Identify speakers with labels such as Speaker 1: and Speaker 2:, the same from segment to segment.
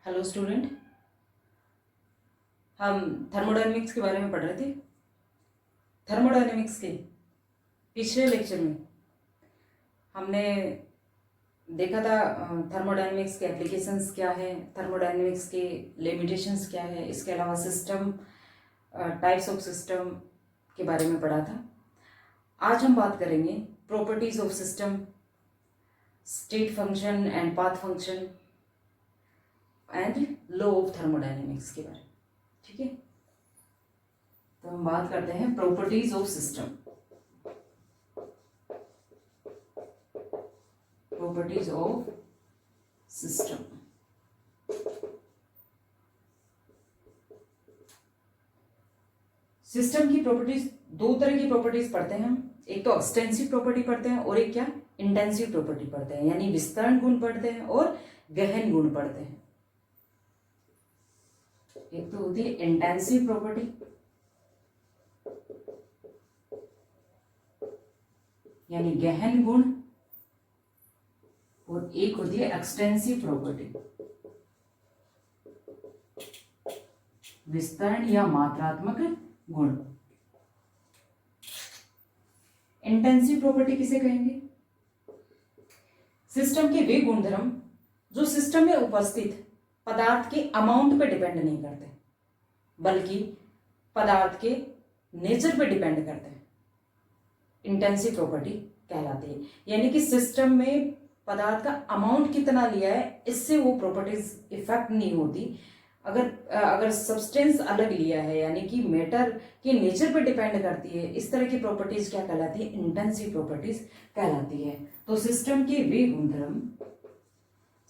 Speaker 1: Hello student. हम thermodynamics के बारे में पढ़ रहे थे। थर्मोडायनेमिक्स के पिछले लेक्चर में हमने देखा था थर्मोडायनेमिक्स के एप्लीकेशंस क्या है, थर्मोडायनेमिक्स के लिमिटेशंस क्या है, इसके अलावा सिस्टम, टाइप्स ऑफ सिस्टम के बारे में पढ़ा था। आज हम बात करेंगे properties of system, state function and path function and law of thermodynamics के बारे में। ठीक है, तो हम बात करते हैं properties of system. Properties of system. System की प्रॉपर्टीज, दो तरह की प्रॉपर्टीज पढ़ते हैं हम। एक तो एक्सटेंसिव प्रॉपर्टी पढ़ते हैं और एक क्या, इंटेंसिव प्रॉपर्टी पढ़ते हैं, यानी विस्तारण गुण पढ़ते हैं और गहन गुण पढ़ते हैं। एक तो होती है इंटेंसिव प्रॉपर्टी, यानी गहन गुण, और एक होती है एक्सटेंसिव प्रॉपर्टी, विस्तारण या मात्रात्मक गुण। इंटेंसिव प्रॉपर्टी किसे कहेंगे? सिस्टम के वे गुणधर्म जो सिस्टम में उपस्थित पदार्थ के अमाउंट पे डिपेंड नहीं करते, बल्कि पदार्थ के नेचर पे डिपेंड करते हैं, इंटेंसिव प्रॉपर्टी कहलाती है। यानी कि सिस्टम में पदार्थ का अमाउंट कितना लिया है, इससे वो प्रॉपर्टीज इफेक्ट नहीं होती। अगर सब्सटेंस अलग लिया है, यानी कि मैटर के नेचर पे डिपेंड करती है, इस तरह की प्रॉपर्टीज क्या कहलाती है? इंटेंसिव प्रॉपर्टीज कहलाती है। तो सिस्टम के वे गुणधर्म,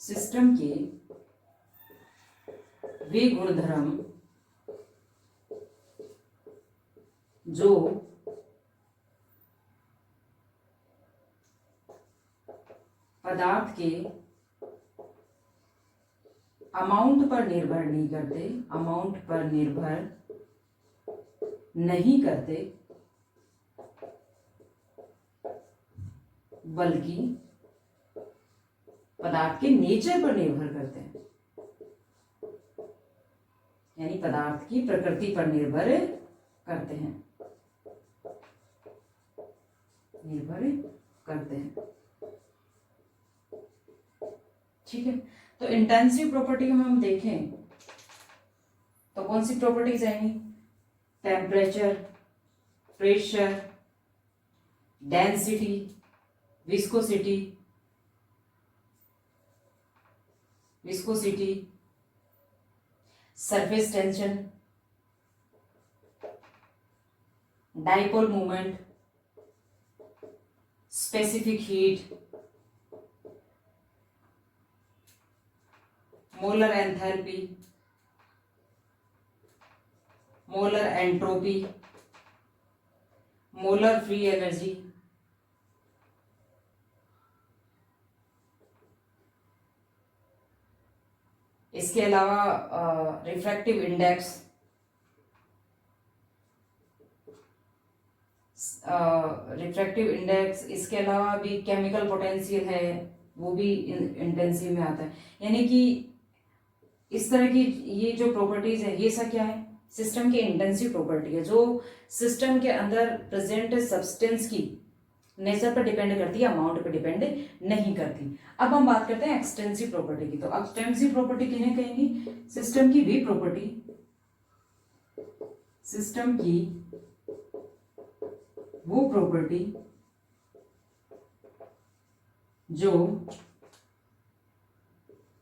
Speaker 1: सिस्टम के वे गुणधर्म जो पदार्थ के अमाउंट पर निर्भर नहीं करते, अमाउंट पर निर्भर नहीं करते, बल्कि पदार्थ के नेचर पर निर्भर करते हैं, यानी पदार्थ की प्रकृति पर निर्भर करते हैं, निर्भर करते हैं। ठीक है, तो इंटेंसिव प्रॉपर्टी में हम देखें तो कौन सी प्रॉपर्टीज आएंगी? Temperature, pressure, density, viscosity, surface tension, dipole moment, specific heat, molar enthalpy, molar entropy, molar free energy, इसके अलावा रिफ्रैक्टिव इंडेक्स, इसके अलावा भी केमिकल पोटेंशियल है, वो भी इंटेंसिव में आता है। यानी कि इस तरह की ये जो प्रॉपर्टीज है, ये सब क्या है? सिस्टम की इंटेंसिव प्रॉपर्टी है, जो सिस्टम के अंदर प्रेजेंट सब्सटेंस की नेचर पर डिपेंड करती है, अमाउंट पर डिपेंड नहीं करती। अब हम बात करते हैं एक्सटेंसिव प्रॉपर्टी की। तो एक्सटेंसिव प्रॉपर्टी किन्हें कहेंगी? सिस्टम की वे प्रॉपर्टी, सिस्टम की वो प्रॉपर्टी जो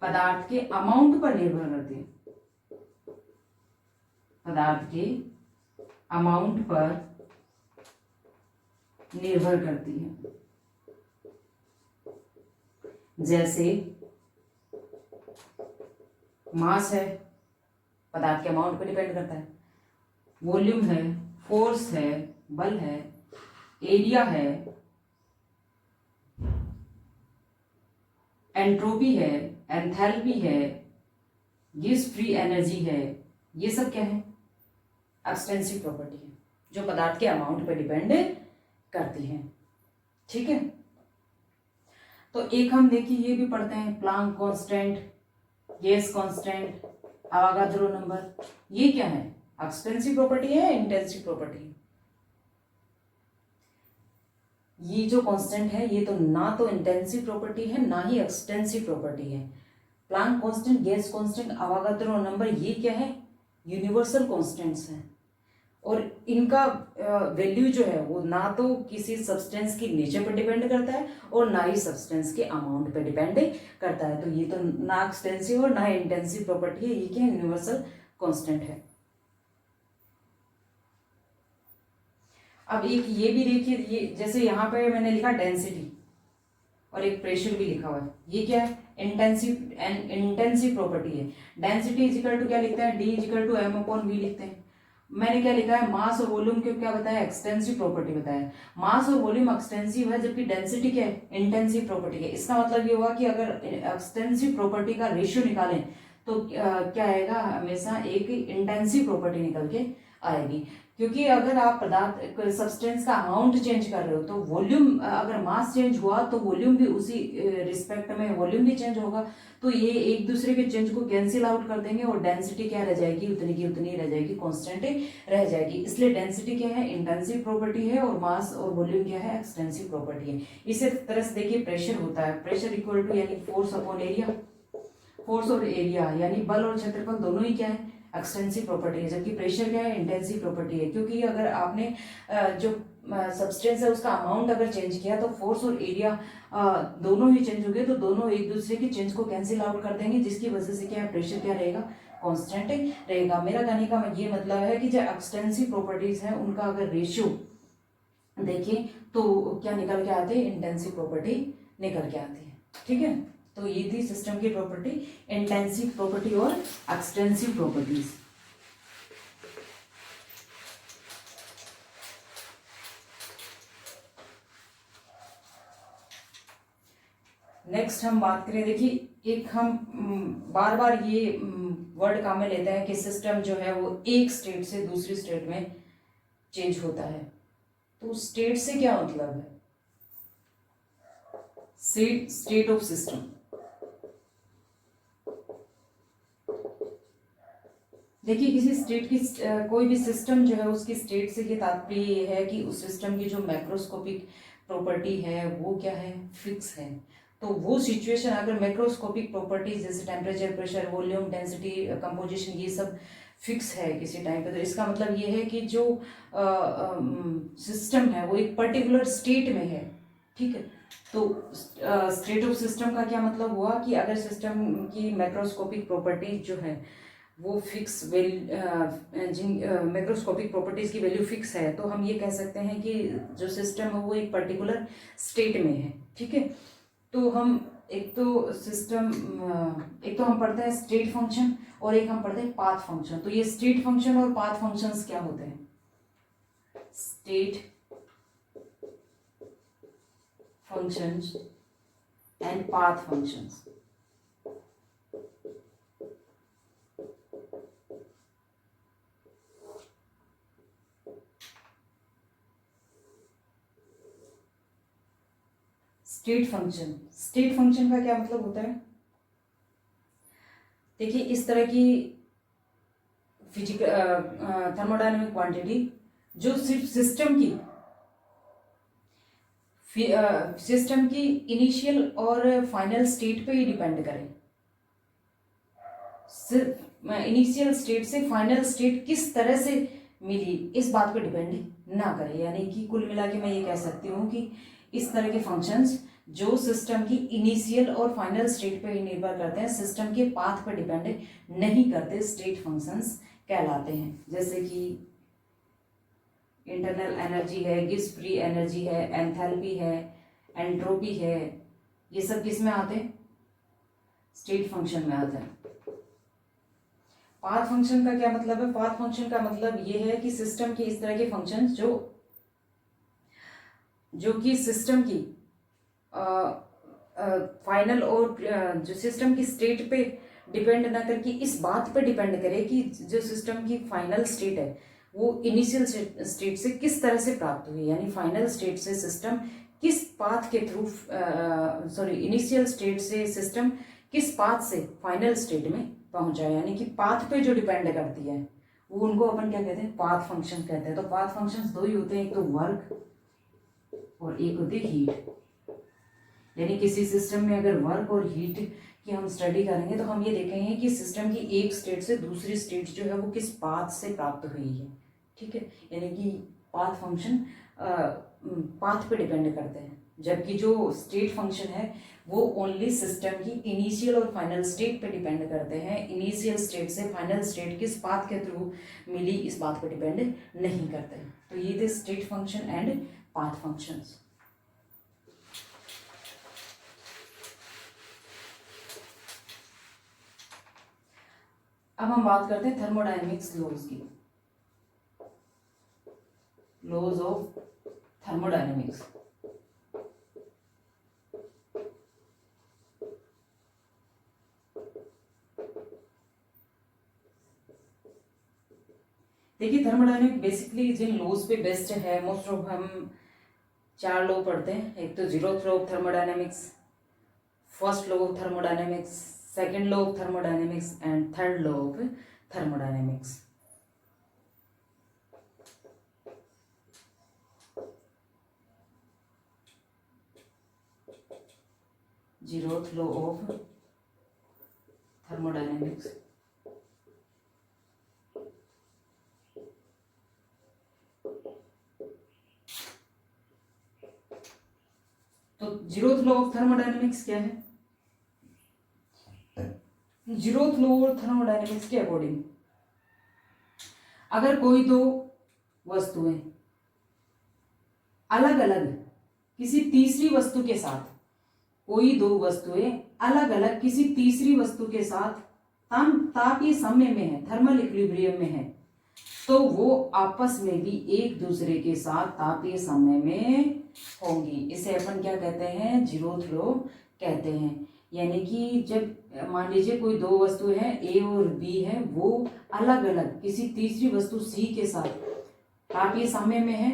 Speaker 1: पदार्थ के अमाउंट पर निर्भर करती है, पदार्थ के अमाउंट पर निर्भर करती है। जैसे मास है, पदार्थ के अमाउंट पर डिपेंड करता है, वॉल्यूम है, फोर्स है, बल है, एरिया है, एंट्रोपी है, एंथैल्पी है, गिव्स फ्री एनर्जी है, ये सब क्या है? एक्सटेंसिव प्रॉपर्टी है, जो पदार्थ के अमाउंट पर डिपेंड करती है। ठीक है, तो एक हम देखिए ये भी पढ़ते हैं, Planck constant, gas constant, Avogadro number, ये क्या है? एक्सटेंसिव प्रॉपर्टी है, इंटेंसिव प्रॉपर्टी? ये जो कांस्टेंट है ये तो ना तो इंटेंसिव प्रॉपर्टी है ना ही एक्सटेंसिव प्रॉपर्टी है। Planck constant, gas constant, Avogadro number, ये क्या है? यूनिवर्सल कांस्टेंट्स हैं और इनका वैल्यू जो है वो ना तो किसी सब्सटेंस की नेचर पर डिपेंड करता है और ना ही सब्सटेंस के अमाउंट पर डिपेंड करता है। तो ये तो ना एक्सटेंसिव और ना इंटेंसिव प्रॉपर्टी है, ये क्या है? यूनिवर्सल कांस्टेंट है। अब एक ये भी देखिए, ये जैसे यहाँ पे मैंने लिखा डेंसिटी और एक प्रेशर भी लिखा हुआ है, ये क्या है? इंटेंसिव प्रॉपर्टी है। डेंसिटी इजिकल टू क्या लिखते हैं? D is equal to M upon V लिखते हैं। मैंने क्या लिखा है? मास और वॉल्यूम को क्या बताया? एक्सटेंसिव प्रॉपर्टी बताया। मास और वॉल्यूम एक्सटेंसिव है जबकि डेंसिटी क्या है? इंटेंसिव प्रॉपर्टी है। इसका मतलब ये हुआ कि अगर एक्सटेंसिव प्रॉपर्टी का रेशियो निकालें तो क्या आएगा? हमेशा एक इंटेंसिव प्रॉपर्टी निकल के आएगी, क्योंकि अगर आप पदार्थ सब्सटेंस का अमाउंट चेंज कर रहे हो तो वॉल्यूम, अगर मास चेंज हुआ तो वॉल्यूम भी उसी रिस्पेक्ट में वॉल्यूम भी चेंज होगा, तो ये एक दूसरे के चेंज को कैंसिल आउट कर देंगे और डेंसिटी क्या रह जाएगी? उतनी की उतनी रह जाएगी, कांस्टेंट रह जाएगी। इसलिए डेंसिटी क्या है? इंटेंसिव प्रॉपर्टी है और मास और वॉल्यूम क्या है? एक्सटेंसिव प्रॉपर्टी है। इसी तरह से देखिए प्रेशर होता है, प्रेशर इक्वल टू यानी फोर्स अपॉन एरिया, फोर्स और एरिया यानी बल और क्षेत्रफल दोनों ही क्या है? एक्सटेंसिव प्रॉपर्टी है, जबकि प्रेशर क्या है? इंटेंसिव प्रॉपर्टी है। क्योंकि अगर आपने जो सब्सटेंस है उसका अमाउंट अगर चेंज किया तो फोर्स और एरिया दोनों ही चेंज हो गए, तो दोनों एक दूसरे के चेंज को कैंसिल आउट कर देंगे, जिसकी वजह से क्या है? प्रेशर क्या रहेगा? कांस्टेंट रहेगा। मेरा कहने का ये मतलब है कि जो एक्सटेंसिव प्रॉपर्टीज हैं उनका अगर रेशियो देखें तो क्या निकल के आते हैं? इंटेंसिव प्रॉपर्टी निकल के आती है। ठीक है, तो ये थी सिस्टम की प्रॉपर्टी, इंटेंसिव प्रॉपर्टी और एक्सटेंसिव प्रॉपर्टीज। नेक्स्ट हम बात करें, देखिए एक हम बार बार ये वर्ड काम में लेते हैं कि सिस्टम जो है वो एक स्टेट से दूसरी स्टेट में चेंज होता है। तो स्टेट से क्या मतलब है? State of system. देखिए किसी स्टेट की कोई भी सिस्टम जो है उसकी स्टेट से ये तात्पर्य ये है कि उस सिस्टम की जो मैक्रोस्कोपिक प्रॉपर्टी है वो क्या है? फिक्स है। तो वो सिचुएशन अगर मैक्रोस्कोपिक प्रॉपर्टीज जैसे temperature, pressure, volume, density, composition ये सब फिक्स है किसी टाइम पे, तो इसका मतलब ये है कि जो सिस्टम है वो एक पर्टिकुलर स्टेट में है। ठीक है, तो स्टेट ऑफ सिस्टम का क्या मतलब हुआ कि अगर सिस्टम की मैक्रोस्कोपिक प्रॉपर्टीज जो है वो फिक्स जिन मैक्रोस्कोपिक प्रॉपर्टीज की वैल्यू फिक्स है, तो हम ये कह सकते हैं कि जो सिस्टम है वो एक पर्टिकुलर स्टेट में है। ठीक है, तो हम एक तो हम पढ़ते हैं स्टेट फंक्शन और एक हम पढ़ते हैं पाथ फंक्शन। तो ये स्टेट फंक्शन और पाथ फंक्शंस क्या होते हैं? State functions and path functions. State function का क्या मतलब होता है? देखिए इस तरह की फिजिकल थर्मोडायनेमिक क्वांटिटी जो सिर्फ सिस्टम की इनिशियल और फाइनल स्टेट पे ही डिपेंड करे। सिर्फ इनिशियल स्टेट से फाइनल स्टेट किस तरह से मिली इस बात पे डिपेंड ना करे, यानी कि कुल मिला के मैं ये कह सकती हूँ कि इस तरह के फंक्शंस जो सिस्टम की इनिशियल और फाइनल स्टेट पे ही निर्भर करते हैं, सिस्टम के पाथ पर डिपेंड नहीं करते, स्टेट फंक्शंस कहलाते हैं। जैसे कि इंटरनल एनर्जी है, गिब्स फ्री एनर्जी है, एंथैल्पी है, एंट्रोपी है, ये सब किस में आते हैं? स्टेट फंक्शन में आते हैं। पाथ फंक्शन का क्या मतलब है? पाथ फंक्शन का मतलब ये है कि सिस्टम के इस तरह के फंक्शंस जो कि सिस्टम की फाइनल और जो सिस्टम की स्टेट पे डिपेंड ना करके इस बात पे डिपेंड करे कि जो सिस्टम की फाइनल स्टेट है वो इनिशियल स्टेट से किस तरह से प्राप्त हुई, यानी फाइनल स्टेट से सिस्टम किस पाथ के थ्रू इनिशियल स्टेट से सिस्टम किस पाथ से फाइनल स्टेट में पहुंचा, यानी कि पाथ पे जो डिपेंड करती है वो उनको अपन क्या कहते हैं, पाथ फंक्शन कहते हैं। तो पाथ फंक्शंस दो ही होते हैं, एक तो वर्क और एक होती है हीट। यानी किसी सिस्टम में अगर वर्क और हीट की हम स्टडी करेंगे तो हम ये देखेंगे कि सिस्टम की एक स्टेट से दूसरी स्टेट जो है वो किस पाथ से प्राप्त हुई है। ठीक है, यानी कि पाथ फंक्शन पाथ पे डिपेंड करते हैं, जबकि जो स्टेट फंक्शन है वो ओनली सिस्टम की इनिशियल और फाइनल स्टेट पे डिपेंड करते हैं। इनिशियल स्टेट से फाइनल स्टेट किस पाथ के थ्रू मिली इस बात पे डिपेंड नहीं करते हैं। तो ये थे state function and path functions. अब हम बात करते हैं थर्मोडायनेमिक्स लॉज की, लॉज ऑफ थर्मोडायनेमिक्स। देखिए थर्मोडायनेमिक बेसिकली जिन लॉज पे बेस्ड है, मोस्ट ऑफ हम 4 लॉ पढ़ते हैं। एक तो zeroth law of thermodynamics, first law of thermodynamics, second law of thermodynamics and third law of thermodynamics. Zeroth law of thermodynamics. तो zeroth law of thermodynamics क्या है? जीरोथ लॉ ऑफ थर्मोडायनेमिक्स के according अगर कोई दो वस्तुएं अलग अलग किसी तीसरी वस्तु के साथ, कोई दो वस्तुएं अलग अलग किसी तीसरी वस्तु के साथ तापीय साम्य में है, थर्मल इक्विलिब्रियम में है, तो वो आपस में भी एक दूसरे के साथ तापीय साम्य में होंगी। इसे अपन क्या कहते हैं? जीरोथ लॉ कहते हैं। यानी कि जब मान लीजिए कोई दो वस्तु है ए और बी है, वो अलग अलग किसी तीसरी वस्तु सी के साथ तापीय साम्य में है,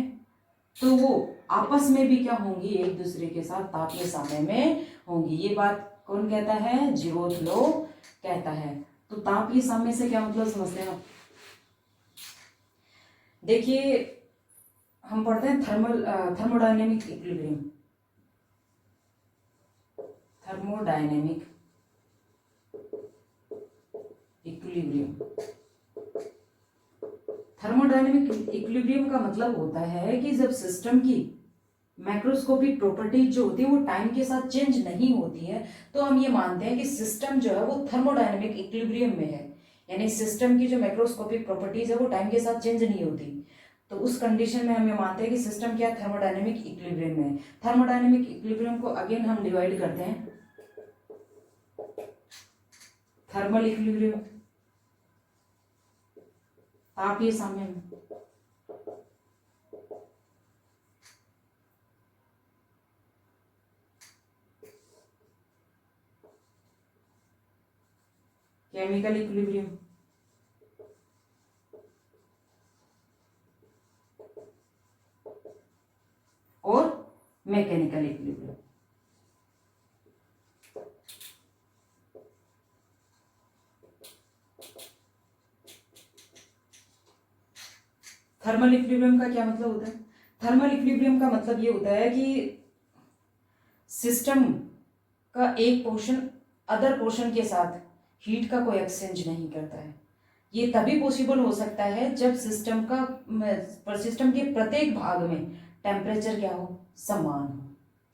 Speaker 1: तो वो आपस में भी क्या होंगी? एक दूसरे के साथ तापीय साम्य में होंगी। ये बात कौन कहता है? जीरोथ लॉ कहता है। तो तापीय साम्य से क्या मतलब समझते हैं आप? देखिए हम पढ़ते हैं thermodynamic equilibrium, thermodynamic equilibrium. Thermodynamic equilibrium का मतलब होता है कि जब सिस्टम की मैक्रोस्कोपिक प्रॉपर्टीज जो होती है वो टाइम के साथ चेंज नहीं होती है, तो हम ये मानते हैं कि सिस्टम जो है वो थर्मोडायनेमिक इक्विलिब्रियम में है। यानी सिस्टम की जो मैक्रोस्कोपिक प्रॉपर्टीज है वो टाइम के साथ चेंज नहीं होती, तो उस कंडीशन में हम ये मानते हैं कि सिस्टम क्या है? थर्मोडायनेमिक इक्विलिब्रियम में है। थर्मोडायनेमिक इक्विलिब्रियम को अगेन हम डिवाइड करते हैं थर्मल इक्विलिब्रियम, तापीय साम्य में, केमिकल इक्विलिब्रियम, और मैकेनिकल इक्विलिब्रियम। थर्मल इक्विलिब्रियम का क्या मतलब होता है? थर्मल इक्विलिब्रियम का मतलब ये होता है कि सिस्टम का एक पोर्शन अदर पोर्शन के साथ हीट का कोई एक्सचेंज नहीं करता है। ये तभी पॉसिबल हो सकता है जब सिस्टम के प्रत्येक भाग में टेम्परेचर क्या हो? समान हो।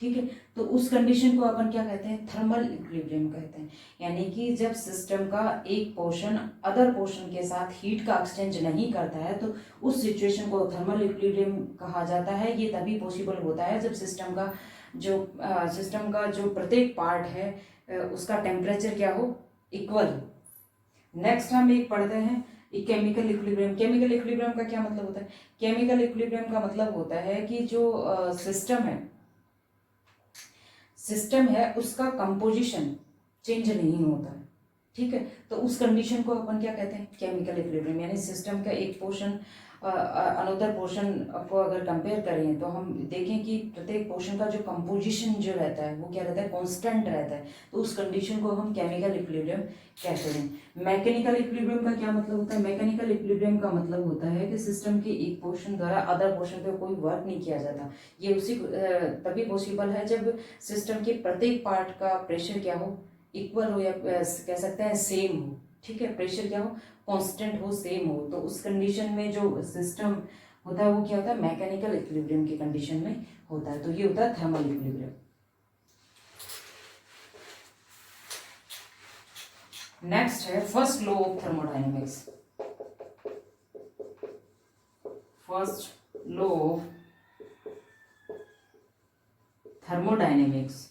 Speaker 1: ठीक है, तो उस कंडीशन को अपन क्या कहते हैं? थर्मल इक्विलिब्रियम कहते हैं। यानी कि जब सिस्टम का एक पोर्शन अदर पोर्शन के साथ हीट का एक्सचेंज नहीं करता है तो उस सिचुएशन को थर्मल इक्विलिब्रियम कहा जाता है। ये तभी पॉसिबल होता है जब सिस्टम का जो प्रत्येक पार्ट है उसका टेम्परेचर क्या हो? इक्वल। नेक्स्ट हम एक पढ़ते हैं केमिकल इक्विलिब्रियम। केमिकल इक्विलिब्रियम का क्या मतलब होता है? केमिकल इक्विलिब्रियम का मतलब होता है कि जो सिस्टम है उसका कंपोजिशन चेंज नहीं होता है। ठीक है। तो उस कंडीशन को अपन क्या कहते हैं, केमिकल इक्विलिब्रियम। यानी सिस्टम का एक पोर्शन अनदर पोर्शन को अगर कंपेयर करें तो हम देखें कि प्रत्येक पोर्शन का जो कंपोजिशन जो रहता है वो क्या रहता है, कांस्टेंट रहता है। तो उस कंडीशन को हम केमिकल इक्विलिब्रियम कहते हैं। मैकेनिकल इक्विलिब्रियम का क्या मतलब होता है, मैकेनिकल इक्विलिब्रियम का मतलब होता है कि सिस्टम के एक पोर्शन द्वारा अदर पोर्शन पे कोई वर्क नहीं किया जाता। ये उसी तभी पॉसिबल है जब सिस्टम के प्रत्येक पार्ट का प्रेशर क्या हो, इक्वल हो, या कह सकते हैं सेम हो। ठीक है, प्रेशर क्या हो, कांस्टेंट हो, सेम हो। तो उस कंडीशन में जो सिस्टम होता है वो क्या होता है, मैकेनिकल इक्विलिब्रियम की कंडीशन में होता है। तो ये होता है थर्मल इक्विलिब्रियम। नेक्स्ट है first law of thermodynamics. First law of thermodynamics.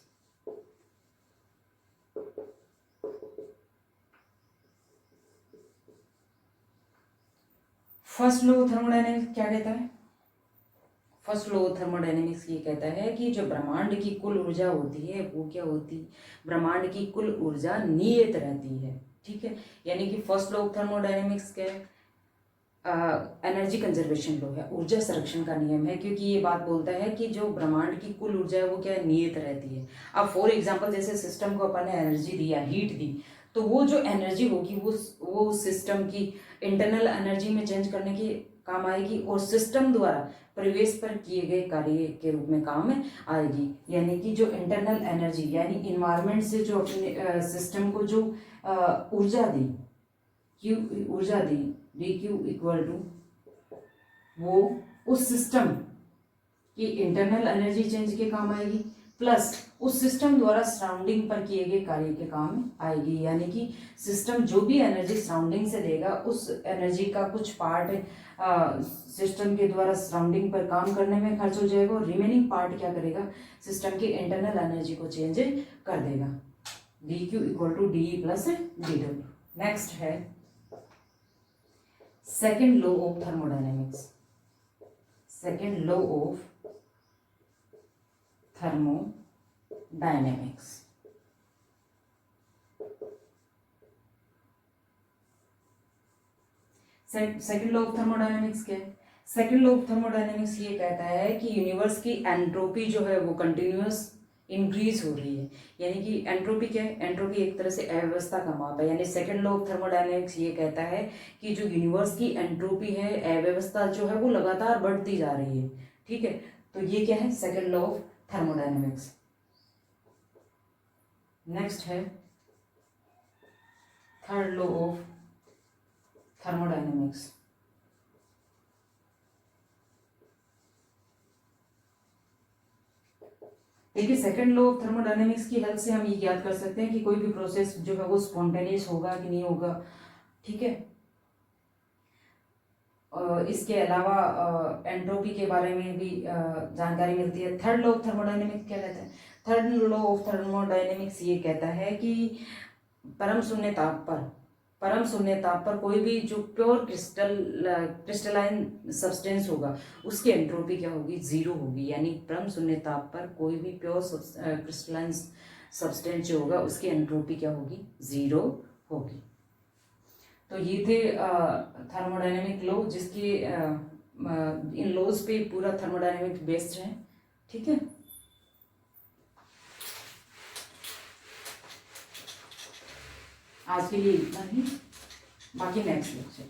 Speaker 1: First law of thermodynamics क्या कहता है, फर्स्ट लॉ ऑफ थर्मोडायनेमिक्स ये कहता है कि जो ब्रह्मांड की कुल ऊर्जा होती है वो क्या होती, ब्रह्मांड की कुल ऊर्जा नियत रहती है। ठीक है, यानी कि फर्स्ट लॉ ऑफ थर्मोडायनेमिक्स क्या है, एनर्जी कंजर्वेशन लॉ है, ऊर्जा संरक्षण का नियम है। क्योंकि ये बात बोलता है कि जो ब्रह्मांड की कुल ऊर्जा है वो क्या है, नियत रहती है। अब फॉर एग्जांपल जैसे सिस्टम को अपन ने एनर्जी दी या हीट दी, तो वो जो एनर्जी होगी वो सिस्टम की इंटरनल एनर्जी में चेंज करने की काम आएगी और सिस्टम द्वारा परिवेश पर किए गए कार्य के रूप में काम में आएगी। यानी कि जो इंटरनल एनर्जी यानी इन्वायरमेंट से जो अपने सिस्टम को जो ऊर्जा दी, ऊर्जा दी डी क्यू इक्वल टू, वो उस सिस्टम की इंटरनल एनर्जी चेंज के काम आएगी, प्लस उस सिस्टम द्वारा सराउंडिंग पर किए गए कार्य के काम में आएगी। यानी कि सिस्टम जो भी एनर्जी सराउंडिंग से देगा उस एनर्जी का कुछ पार्ट सिस्टम के द्वारा सराउंडिंग पर काम करने में खर्च हो जाएगा और रिमेनिंग पार्ट क्या करेगा, सिस्टम की इंटरनल एनर्जी को चेंज कर देगा। D q equal to d plus d डब्ल्यू। नेक्स्ट है second law of thermodynamics. Second law of thermodynamics. Second law of thermodynamics क्या है, सेकेंड लॉ ऑफ थर्मोडायनेमिक्स ये कहता है कि यूनिवर्स की एंट्रोपी जो है वो कंटिन्यूअस इंक्रीज हो रही है। यानी कि एंट्रोपी क्या है, एंट्रोपी एक तरह से अव्यवस्था का माप है। यानी सेकेंड लॉ ऑफ थर्मोडायनेमिक्स ये कहता है कि जो यूनिवर्स की एंट्रोपी है, अव्यवस्था जो है वो लगातार बढ़ती जा रही है। ठीक है, तो ये क्या है, second law of thermodynamics. Next है थर्ड लॉ ऑफ थर्मोडायनेमिक्स। देखिए सेकेंड लॉ ऑफ थर्मोडायनेमिक्स की हेल्प से हम ये याद कर सकते हैं कि कोई भी प्रोसेस जो है वो स्पॉन्टेनियस होगा कि नहीं होगा। ठीक है, इसके अलावा एंट्रोपी के बारे में भी जानकारी मिलती है। थर्ड लॉ ऑफ थर्मोडायनेमिक्स क्या कहता है, थर्ड लॉ ऑफ थर्मोडायनेमिक्स ये कहता है कि परम शून्य ताप पर, परम शून्य ताप पर कोई भी जो प्योर क्रिस्टलाइन सब्सटेंस होगा उसकी एंट्रोपी क्या होगी, जीरो होगी। यानी परम शून्य ताप पर कोई भी प्योर क्रिस्टलाइन सब्सटेंस जो होगा उसकी एंट्रोपी क्या होगी, जीरो होगी। तो ये थे थर्मोडायनेमिक लॉ, जिसके इन लॉज पे पूरा थर्मोडायनेमिक बेस्ड है। ठीक है, आज के लिए इतना ही, बाकी नेक्स्ट लेक्चर।